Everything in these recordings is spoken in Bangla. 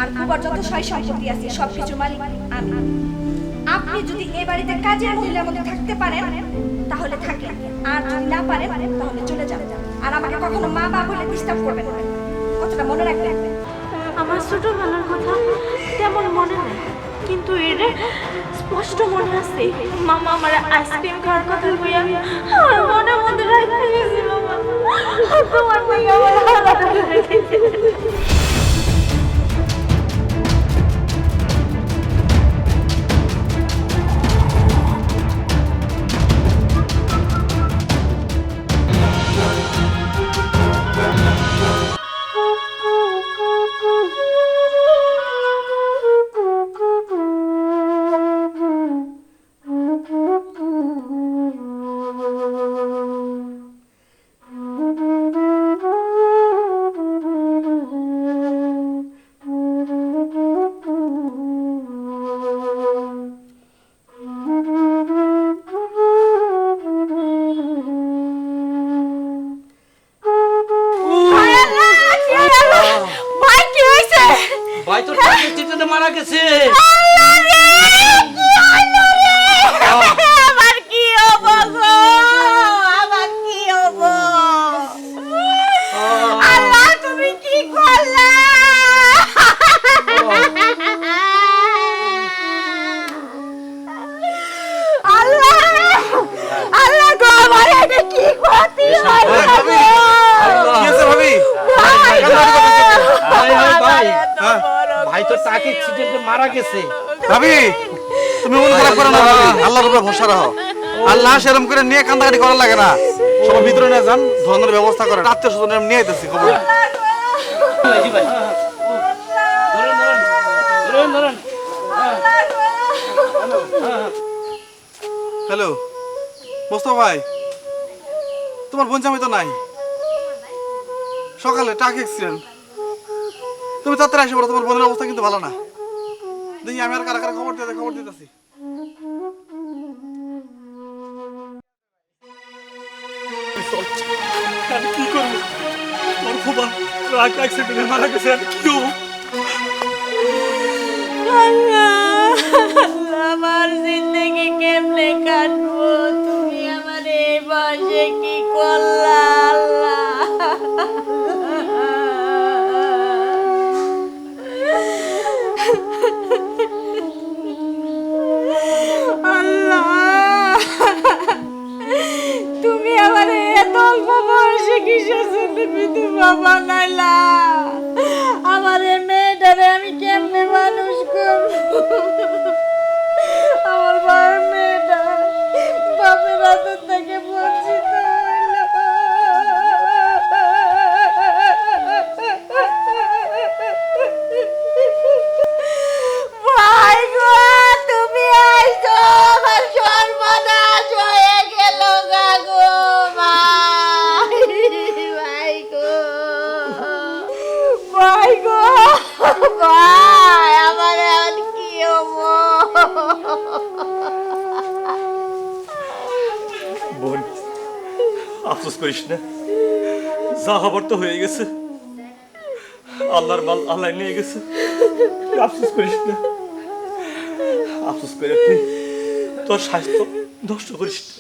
আর ফুবার যত সয় সম্পত্তি আছে সবকিছুর মালিক আমি। আপনি যদি এই বাড়িতে কাজের মহিলার মধ্যে থাকতে পারেন তাহলে থাকেন, আর যদি না পারেন তাহলে চলে যান। আর আমাকে কখনো মা বাবা বলে ডিস্টার্ব করবেন না, কথাটা মনে রাখবেন। আমার ছোটবেলার কথা তেমন মনে নেই, কিন্তু এর স্পষ্ট মনে আছে মামা আমার আইসক্রিম খাওয়ার কথা কইয়া আমার মনে মধ্যে রাখতে গেছিল। তোমার থেকে আমার আলাদা করে দিয়েছে। ভাই তো টাকে চিটে মারা গেছে। আমার কি হবো গো, আমার কি হবো? আল্লাহ তুমি কি করলা? আল্লাহ আল্লাহ গো, আমার এটা কি ক্ষতি হইলো গো? কি আছে ভাবি? ভাই ভাই তো টাকে চিটে মারা গেছে। ভাবি তুমি মন খারাপ করো না ভাবি, আল্লাহর উপরে ভরসা রাখো। আল্লাহ সেরকম করে নিয়ে কান্দাকাটি করা লাগে না। সবাই ভিতরে নিয়ে যান, ধরনের ব্যবস্থা করেন। আত্মীয় স্বজন নিয়ে আইতেছি খবর। হ্যালো মোস্তফা ভাই, তোমার বোন জামাই তো নাই, সকালে ট্রাক অ্যাক্সিডেন্ট। তুমি তাড়াতাড়ি আসে পড়ো, তোমার বোনের অবস্থা কিন্তু ভালো না। দেখি আমি আর কারা কারা খবর দিতেছি। কি করবো, তোর ফুবা ট্রাক অ্যাক্সিডেন্টে মারা গেছে। আমি কি হবো? আমার জিন্দগি কেমনে কাটবো? তুমি আমার এই বয়সে কি করলা আল্লাহ? তুমি আমার এত অল্প বয়সে কিসের জন্য বিধবা বানাইলা? আমার এই মেয়েটারে আমি কেমনে মানুষ করবো? আমার বাবার মেয়েটা বাপের হাত থেকে বঞ্চিত হইল। ভাই গো, তুমি আইছো, আমার সর্বনাশ হয়ে গেল গো ভাই। ভাই গো, ভাই গো, ভাই আমার আর কি হবো? বোন আফসোস করিস না, যা হবার তো হয়ে গেছে। আল্লাহর মাল আল্লাহ নিয়ে গেছে, তুই আফসোস করিস না। আফসোস করে তুই তোর স্বাস্থ্য নষ্ট করিস না।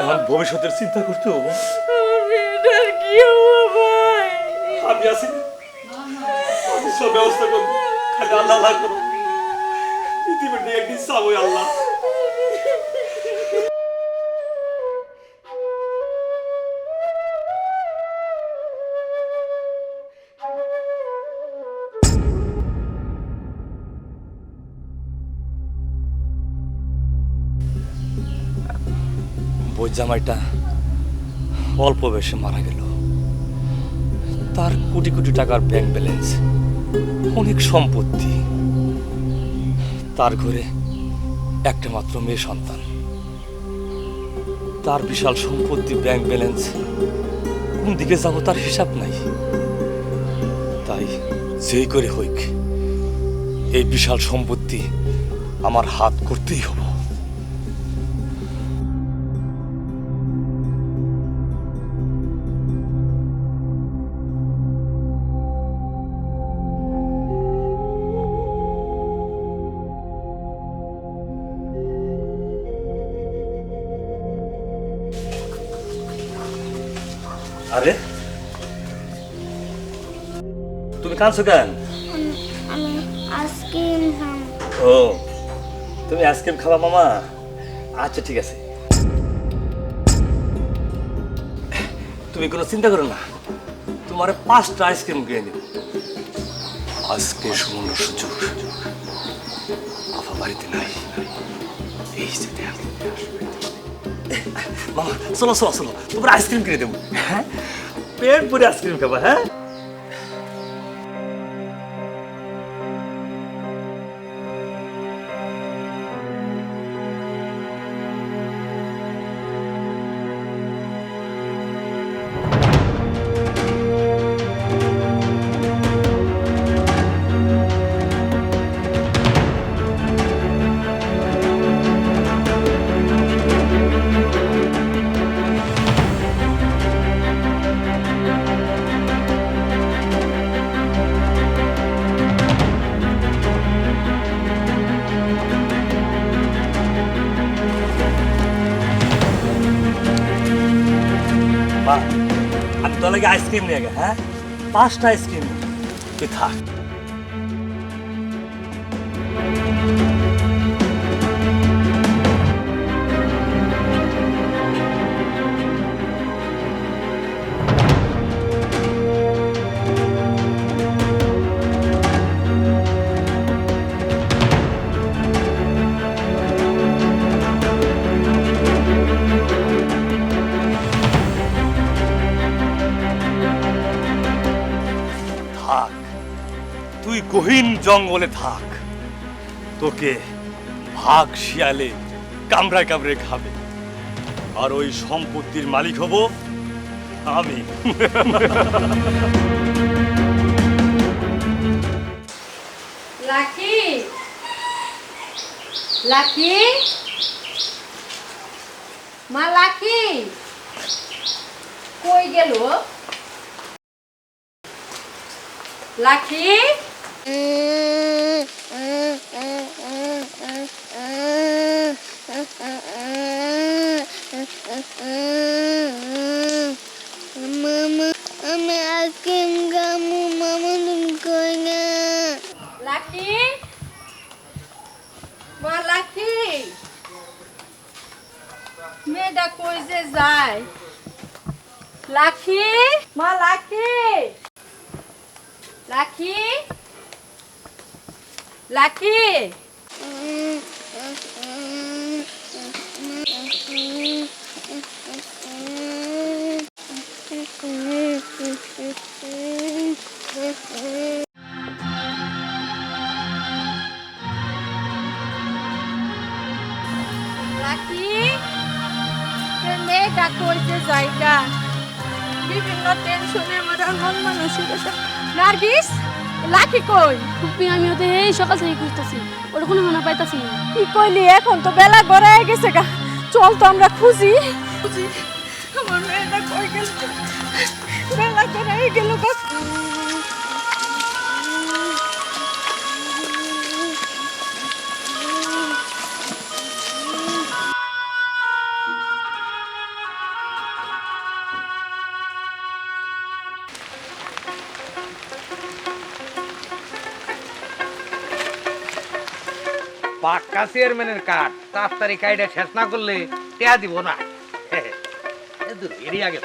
এখন ভবিষ্যতের চিন্তা করতে হবো। মেয়েটার কি হবো ভাই? আমি আছি, আমি সব ব্যবস্থা করবো। খালি আল্লাহ আল্লাহ করো, ইতিমধ্যে একদিন চাবো আল্লাহ। বই জামাইটা অল্প বয়সে মারা গেল। তার কোটি কোটি টাকার ব্যাংক ব্যালেন্স, অনেক সম্পত্তি। তার ঘরে একটা মাত্র মেয়ে সন্তান। তার বিশাল সম্পত্তি, ব্যাংক ব্যালেন্স, কোন দিকে যাবো তার হিসাব নাই। তাই যেই করে হইক এই বিশাল সম্পত্তি আমার হাত করতেই হবে। আরে তুমি কাঁদছো কেন? আমি আইসক্রিম খাম। ও তুমি আইসক্রিম খাবা মামা? আচ্ছা ঠিক আছে, তুমি কোনো চিন্তা করো না, তোমার 5টা আইসক্রিম কিনে দেব। আজকে সুবর্ণ সুযোগ, আফা বাড়িতে নাই, এই যে মামা চলো চলো চলো, তোমার আইসক্রিম কিনে দেবো। হ্যাঁ, পেট ভরে আইসক্রিম খাবা। হ্যাঁ, মা আমি তো লাগে আইসক্রিম নিয়ে গে। হ্যাঁ, 5টা আইসক্রিম তুই থাক। থাক, তুই গহীন জঙ্গলে থাক, তোকে ভাগ শিয়ালে কামড়ায় কামড়ে খাবে, আর ওই সম্পত্তির মালিক হব আমি। লাকি, লাকি, মা লাকি কই গেল? লাকি, মামা আমি আইসক্রিম খামু। মামা তুমি কই না? লাকি, মা লাকি, মেয়েটা কই যে যায়? লাকি, মা লাকি, লাকি, লাকি, লাকি, মেয়েটা কই যে জায়গা? বিভিন্ন টেনশনে আমার মন মানসিকতা। নার্গিস, লাকি কই? ফুপি আমিও তো এই সকাল থেকে খুঁজতেছি, ওটা কোনো মনে পাইতাছি না। কি কইলি? এখন তো বেলা গড়ায় গেছে গা, চল তো আমরা খুঁজি। আমার মেয়েটা কই গেল? বেলা গড়ায় গেল গা। পাক্কা চেয়ারম্যানের কাঠ তাড়াতাড়ি কাইটা শেষ না করলে টেয়া দিব না। এরই আগে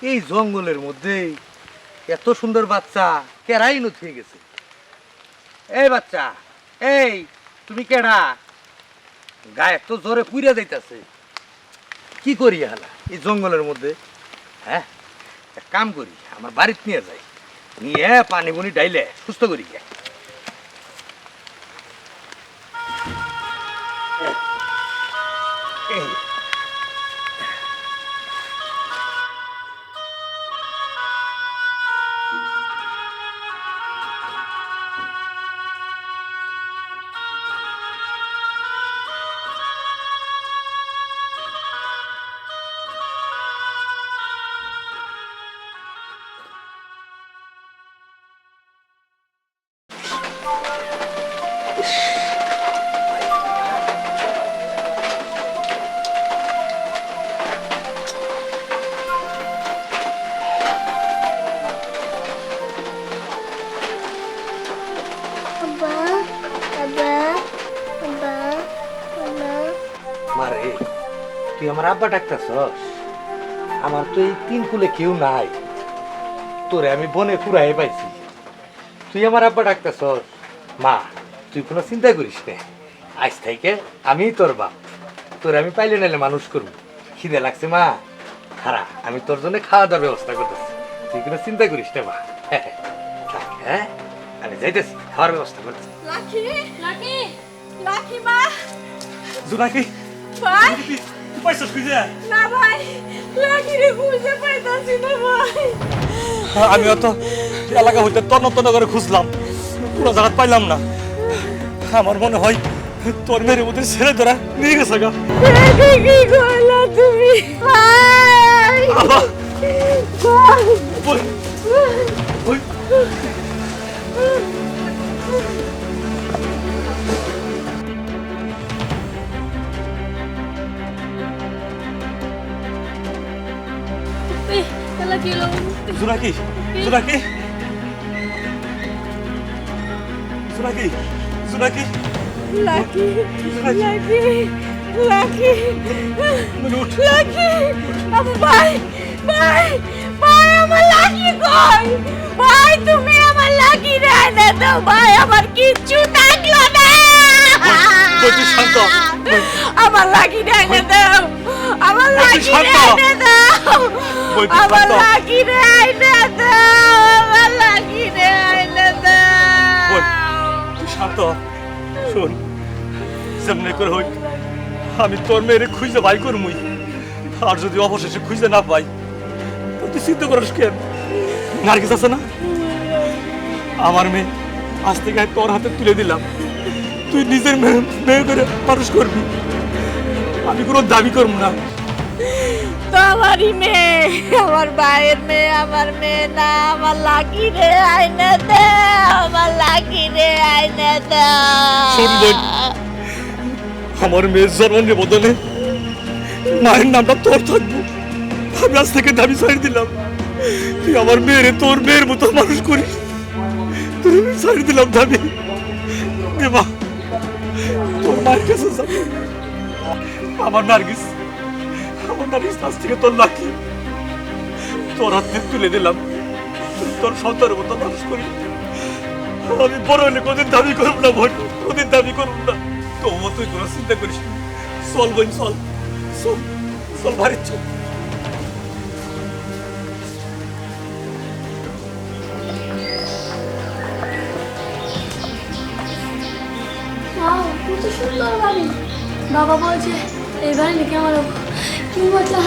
এই জঙ্গলের মধ্যে এত সুন্দর বাচ্চা কেরাই নথিয়ে গেছে। এই বাচ্চা, এই তুমি কেডা? গায়ে তো জোরে পুড়ে যাইতাছে, কি করি হালা এই জঙ্গলের মধ্যে? হ্যাঁ, এক কাম করি, আমার বাড়িতে নিয়ে যাই, নিয়ে পানি বুনি ডাইলে সুস্থ করি গে। তুই আমার আব্বা ডাকতেছস? আমার তো এই তিন কুলে কেউ নাই, তোরে আমি বনে কুড়াই পাইছি, তুই আমার আব্বা ডাকতেছস? মা তুই কোনো চিন্তা করিস না, আজ থেকে আমি তোর বাপ, তোরে আমি পাইলে নাইলে মানুষ করবো। খিদে লাগছে মা, খারা আমি তোর জন্য খাওয়া দাওয়ার ব্যবস্থা করতেছি, তুই কোনো চিন্তা করিস না মা। থাক, হ্যাঁ আমি যাইতেছি, খাওয়ার ব্যবস্থা করতেছি। লাকি লাকি লাকি মা জোনাকি ভাই তুই পাইছস খুঁজে? না ভাই লাকি রে খুঁজে পাইতাছি না ভাই। আমি অত এলাকা হইতে তন্ন তন্ন করে খুঁজলাম, পুরো জায়গা পাইলাম না। আমার মনে হয় তোর মেয়ের মধ্যে ছেড়ে ধরা নিয়ে গেছে গা। লাকি কি করলা তুমি ভাই? আবা ওই ওই এই তাহলে কি হলো? জোনাকি জোনাকি জোনাকি জোনাকি লাকি লাকি লাকি উঠ। লাকি আমার ভাই ভাই ভাই আমার লাকি কই? ভাই তুমি আমার লাকি রে এনে দাও ভাই, আমার কিচ্ছু থাকলো না। বই তুই শান্ত হ। আমার লাকি রে এনে দাও, আমার বই তুই লাকি রে শান্ত হ। এনে দাও, বই তুই আমার শান্ত হ। লাকি রে এনে দাও, আমার লাকি রে এনে বই দাও। তুই শান্ত হ। শোন, যেমনি করে হোক আমি তোর মেয়েরে খুঁজে বাই করমুই, আর যদি অবশেষে খুঁজে না পাই তো তুই চিন্তা করিস কেন? নার্গিস আছে না, আমার মেয়ে আজ থেকে আমি তোর হাতে তুলে দিলাম, তুই নিজের মেয়ে মেয়ে করে মানুষ করবি, আমি কোনো দাবি করবো না। তো আমারই মেয়ে, আমার ভাইয়ের মেয়ে, আমার মেয়ে না, আমার লাকি রে আইনে দে, আমার লাকি রে আইনে দে। শোন বোন, আমার মেয়ের জন্ম নিবন্ধনে মায়ের নামটা তোর থাকবো, আমি আজ থেকে দাবি ছাড়ি দিলাম, তুই আমার মেয়েরে তোর মেয়ের মতো মানুষ করিস, তুই আমি ছাড়ি দিলাম দাবি। এ মা, তোর মায়ের কাছে যাবো। আমার নার্গিস আজ থেকে তোর লাকি, তোর হাতে তুলে দিলাম, তোর সন্তানের মতো মানুষ করি, আমি বড় হলে কোনদিন দাবি করব না বোন, কোনদিন দাবি করব না। তবুও তুই কোনো চিন্তা করিস না, চল বোন চল চল চল বাড়ি চল। ওয়াও কত সুন্দর বাড়ি। বাবা বলছে এই বাড়ি নাকি আমার কি মজা।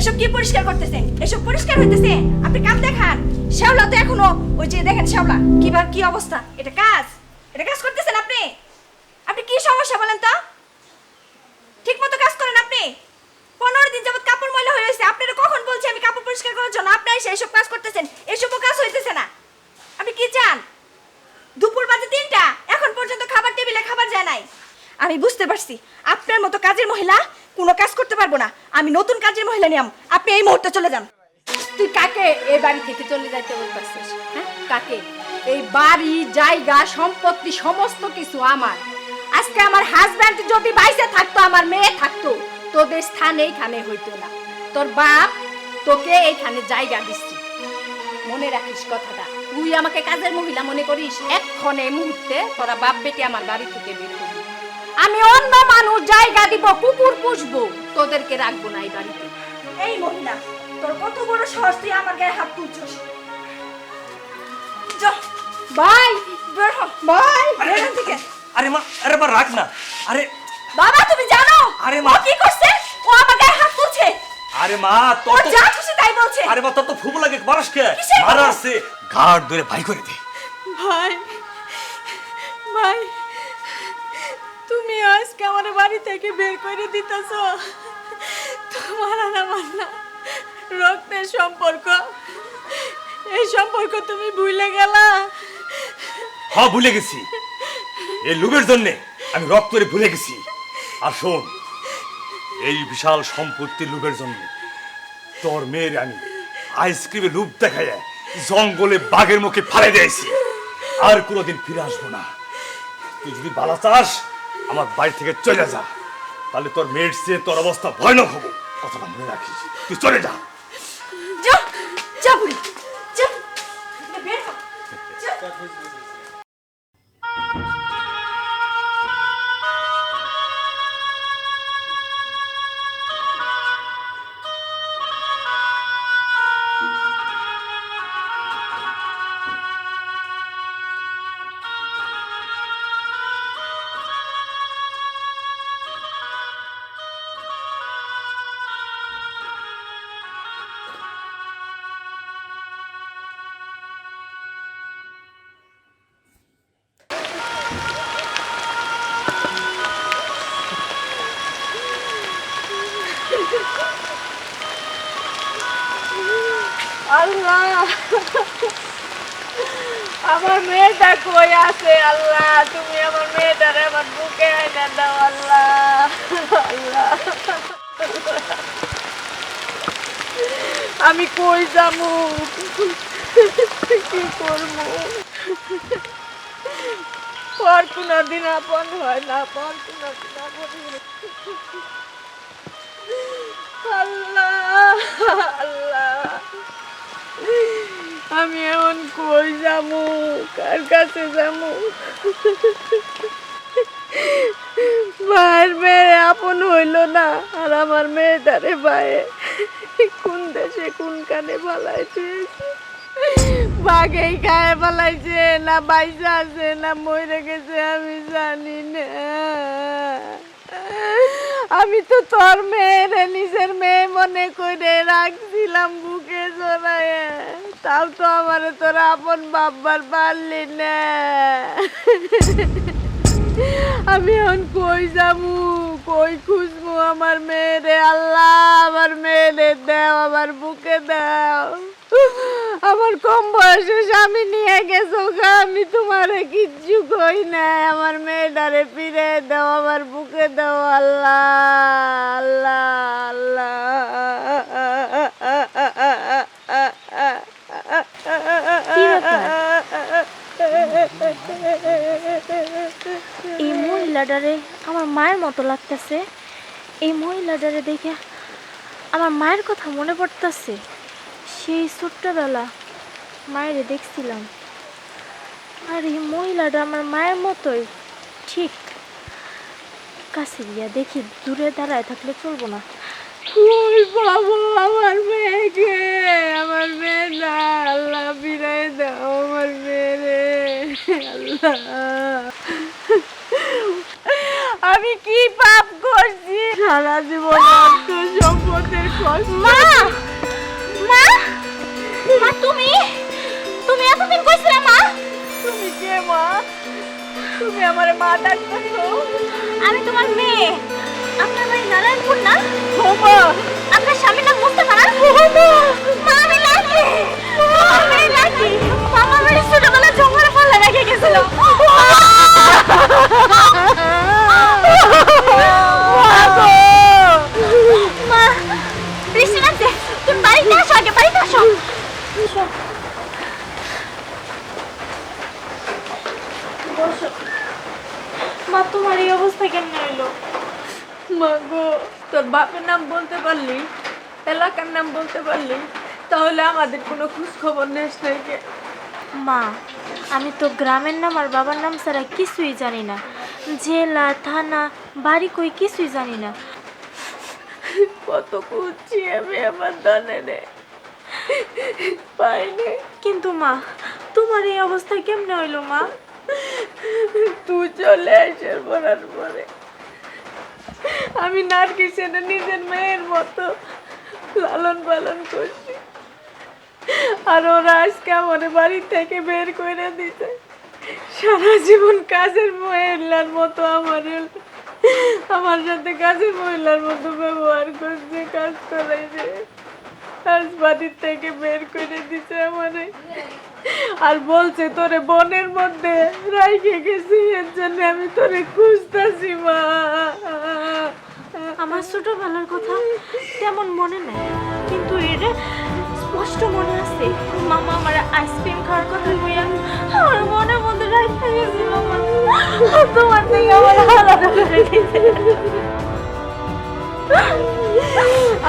এসব কি পরিষ্কার করতেছেন? এসব পরিষ্কার হইতেছে? আপনি কাজ দেখান। শ্যাওলা তো এখনো ওই যে দেখেন শ্যাওলা কি অবস্থা। এটা কাজ করতেছেন আপনি? আপনি কি সমস্যা বলেন তো? ঠিক মতো কাজ করেন আপনি? 15 দিন যাবত কাপড় ময়লা হয়ে গেছে। আপনারা কখন বলছি আমি কাপড় পরিষ্কার করার জন্য? আপনি এসে এসব কাজ করতেছেন, এসবও কাজ হইতেছে না। আপনি কি চান? দুপুর বাজে 3টা, এখন পর্যন্ত খাবার টেবিলে খাবার যায় নাই। আমি বুঝতে পারছি আপনার মতো কাজের মহিলা কোনো কাজ করতে পারবো না। আমি নতুন কাজের মহিলা নিয়াম। আপনি এই মুহূর্তে চলে যান। তুই কাকে এই বাড়ি থেকে চলে যাইতে বলতেছিস? হ্যাঁ, কাকে? এই বাড়ি, জায়গা, সম্পত্তি সমস্ত কিছু আমার। আজকে আমার হাজব্যান্ড যদি বাইসে থাকতো, আমার মেয়ে থাকতো, তোদের স্থান এইখানে হইতো না। তোর বাপ তোকে এইখানে জায়গা দিচ্ছি, মনে রাখিস কথাটা। তুই আমাকে কাজের মহিলা মনে করিস, এক্ষণ এই মুহূর্তে তোরা বাপ বেটি আমার বাড়ি থেকে বের করবি। আমি অন্য মানুষ জায়গা দিব, কুকুর পুষবো, তোদেরকে রাখবো না এই বাড়িতে। এই মহিলা, তোর কত বড় সাহস তুই আমার গায়ে হাত তুলছিস? যা ভাই, বের হ ভাই, বের হ থেকে। আরে মা রাখ না। আরে বাবা তুমি জানো আরে মা, ও কি করছে? ও আমার গায়ে হাত তুলছে। আরে মা ও তোর তো যা খুশি তাই বলছে। আরে মা তোর তো ফুবু লাগে মানুষ কে কিসের ফুবু? মারা আছে, ঘাড় ধরে ভাই করে দে। ভাই, ভাই, তুমি আজকে আমার বাড়ি থেকে বের করে দিতেছ। তোমার আর আমার না রক্তের সম্পর্ক, এই সম্পর্ক তুমি ভুলে গেলা। হ্যাঁ ভুলে গেছি, এই লোভের জন্য আমি রক্তরে ভুলে গেছি। আর শোন, এই বিশাল সম্পত্তির লোভের জন্য তোর মেয়ের আমি আইসক্রিমে লোভ দেখাইয়া জঙ্গলে বাঘের মুখে ফালে দিয়েছি। আর কোনোদিন ফিরে আসবো না। তুই যদি বালা চাস আমার বাড়ি থেকে চলে যা, তাহলে তোর মেয়ের চেয়ে তোর অবস্থা ভয়ানক হবো। কথাটা মনে রাখিস, তুই চলে যা। যা যা বুড়ি যা, বের হ যা। আল্লাহ, আমার মেয়েটা কই আছে? আল্লাহ, তুমি আমার মেয়েটারে আমার বুকে আইনা দাও। আল্লাহ, আল্লাহ, আমি কই যাবো? কি করবো? পর কোনদিন আপন হয় না, পর কোনদিন আপন হয় না। আল্লাহ, আল্লাহ, আমি এখন কই যাবো? কার কাছে যাবো? মায়ের মেয়ে আপন হইল না, আর আমার মেয়েটারে ভাইয়ে কোন দেশে কোন কানে পালাইছে। বাঘেই খায় পালাইছে, না বাইসা আছে, না মরে গেছে, আমি জানি না। আমি তো তোর মেয়েরে নিজের মেয়ে মনে করে রাখছিলাম বুকে জড়ায়, তাও তো আমার তোরা আপন বাবার পারলি না। আমি এখন কই যাবো, কই খুঁজবো আমার মেয়েরে? আল্লাহ, আমার মেয়েরে দাও, আমার বুকে দাও। আমার কম বয়সে স্বামী নিয়ে গেছো গা, আমি তোমারে কিচ্ছু কই না। আমার মেয়েটারে ফিরে দাও, আমার বুকে দাও। আল্লাহ, আল্লাহ, আল্লাহ। কি ব্যাপার? এই মহিলাটারে আমার মায়ের মতো লাগতেছে। এই মহিলাটারে দেখে আমার মায়ের কথা মনে পড়তেছে। সেই ছোট্টবেলা মায়েরে দেখছিলাম, আর এই মহিলাটা আমার মায়ের মতোই ঠিক। কাছে গিয়া দেখি, দূরে দাঁড়ায় থাকলে চলবো না। ওই বাবু, আমার মেয়েকে, আমার মেয়ে না, আল্লাহ ফিরাই দাও আমার মেয়েরে। আল্লাহ, আমি কি পাপ করছি? সারা জীবন অর্থ সম্পদের কষ্ট। মা মা মা তুমি তুমি এতদিন কইছিলে মা? তুমি কে মা? তুমি আমার মা ডাকছো? আমি তোমার মেয়ে। আপনার বাড়ি নারায়ণপুর না? মা। আপনার স্বামীর নাম মুস্তাফা না? মা আমি লাকি। আমি লাকি। মামা আমার ছোটবেলা জঙ্গলে ফেলে রেখে গেছিল। মা বৃষ্টি নামছে, তুমি বাড়িতে আসো, আগে বাড়িতে আসো। বসো। মা তোমার এই অবস্থা কেমন হইলো? মা গো, তোর বাপের নাম বলতে পারলি, এলাকার নাম বলতে পারলি, তাহলে আমাদের কোনো খোঁজ খবর নেস নাই কে? মা আমি তো গ্রামের নাম আর বাবার নাম ছাড়া কিছুই জানি না। জেলা থানা বাড়ি কই কিছুই জানি না। কত খুঁজছি আমি আমার দানে রে, পাইনি। কিন্তু মা তোমার এই অবস্থা কেমনে হইলো মা? তুই চলে আসার পড়ার পরে আমি নার্গিসের নিজের মেয়ের মতো লালন পালন করছি, আর ওরা আজকে আমার বাড়ি থেকে বের করে দিতে সারা জীবন কাজের মহিলার মতো আমার সাথে কাজের মহিলার মতো ব্যবহার করছে, কাজ করাইছে, আজ বাড়ির থেকে বের করে দিতে আমারে, আর বলছে তোরে বনের মধ্যে রাইখে গেছি, এর জন্য আমি তোরে খুঁজতেছি মা। আমার ছোটবেলার কথা তেমন মনে নাই, কিন্তু এটা স্পষ্ট মনে আছে। মামা আমার আইসক্রিম খাওয়ার কথা কইয়া আমার মনের মধ্যে রাইখে গেছিল। তোমার থেকে আমার আলাদা করে দিতে।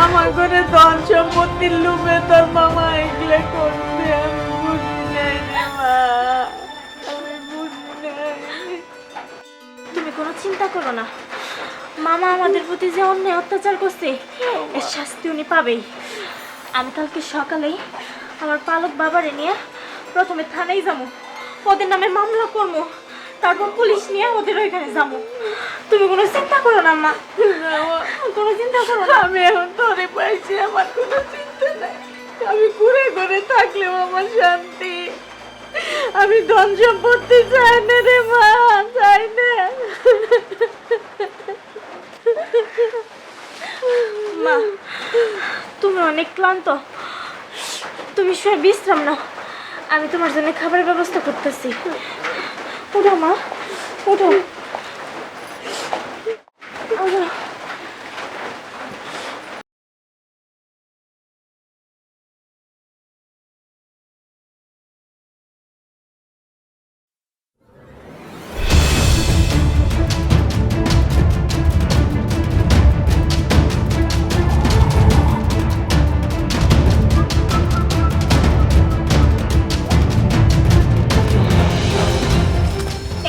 আমার ঘরে ধন সম্পত্তির লোভে তোর মামা এগুলো করছে, আমি বুঝি নাই রে মা, আমি বুঝি নাই। তুমি কোনো চিন্তা করো না, মামা আমাদের প্রতি যে অন্যায় অত্যাচার করছে এর শাস্তি উনি পাবেই। আমি কালকে সকালেই আমার পালক বাবারে নিয়ে প্রথমে থানায় যাবো, ওদের নামে মামলা করবো, তারপর পুলিশ নিয়ে ওদের ওইখানে যাবো। তুমি কোনো চিন্তা করো না মা, কোনো চিন্তা করো না। আমি এখন তোরে পাইছি, আমার কোনো চিন্তা নাই। আমি ঘুরে ঘুরে থাকলেও আমার শান্তি। আমি ধন সম্পত্তি চাই না রে মা, চাই না। মা তুমি অনেক ক্লান্ত, তুমি শুয়ে বিশ্রাম নাও, আমি তোমার জন্য খাবারের ব্যবস্থা করতেছি। উঠো মা, উঠো উঠো।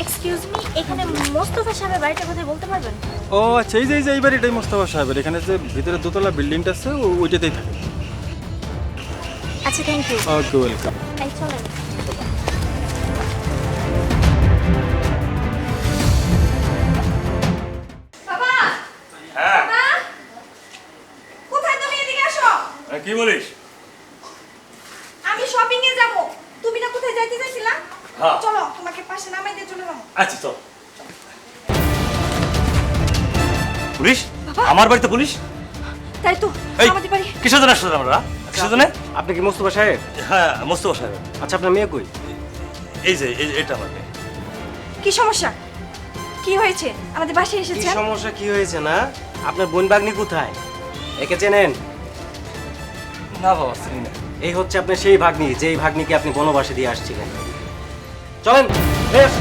এক্সকিউজ মি, এখানে মোস্তফা সাহেবের বাড়িটা কোথায় বলতে পারবেন? ও আচ্ছা, এই যে এই বাড়িটাই মোস্তফা সাহেবের, এখানে যে ভিতরে দোতলা বিল্ডিংটা আছে ওইটাতেই থাকে। আচ্ছা থ্যাংক ইউ। Okay, welcome. এই চলেন। বাবা হ্যাঁ বাবা কোথায় তুমি? এদিকে আসো। কি বলিস? আমি শপিং এ যাব। তুমি না কোথায় যাইতে চাইছিলা? হ্যাঁ। চলো তোমাকে পাশে নামাই দিয়ে চলে যাবো। আচ্ছা চল। পুলিশ? আমার বাড়িতে পুলিশ? তাই তো এই আমাদের বাড়ি। কিসের জন্য আসলে আমরা? কিসের জন্য? আপনি কি মোস্তফা সাহেব? হ্যাঁ মোস্তফা সাহেব। আচ্ছা, আপনার মেয়ে কই? এই যে এটা আমার মেয়ে। কি সমস্যা? কি হয়েছে? আমাদের বাসায় কি এসেছেন? সমস্যা কি হয়েছে না? আপনার বোন বাগনি কোথায়? একে চেনেন? না বাবা চিনি না। এই হচ্ছে আপনার সেই ভাগ্নি, যেই ভাগ্নিকে আপনি বনবাসে দিয়ে আসছিলেন। চলেন বেশ।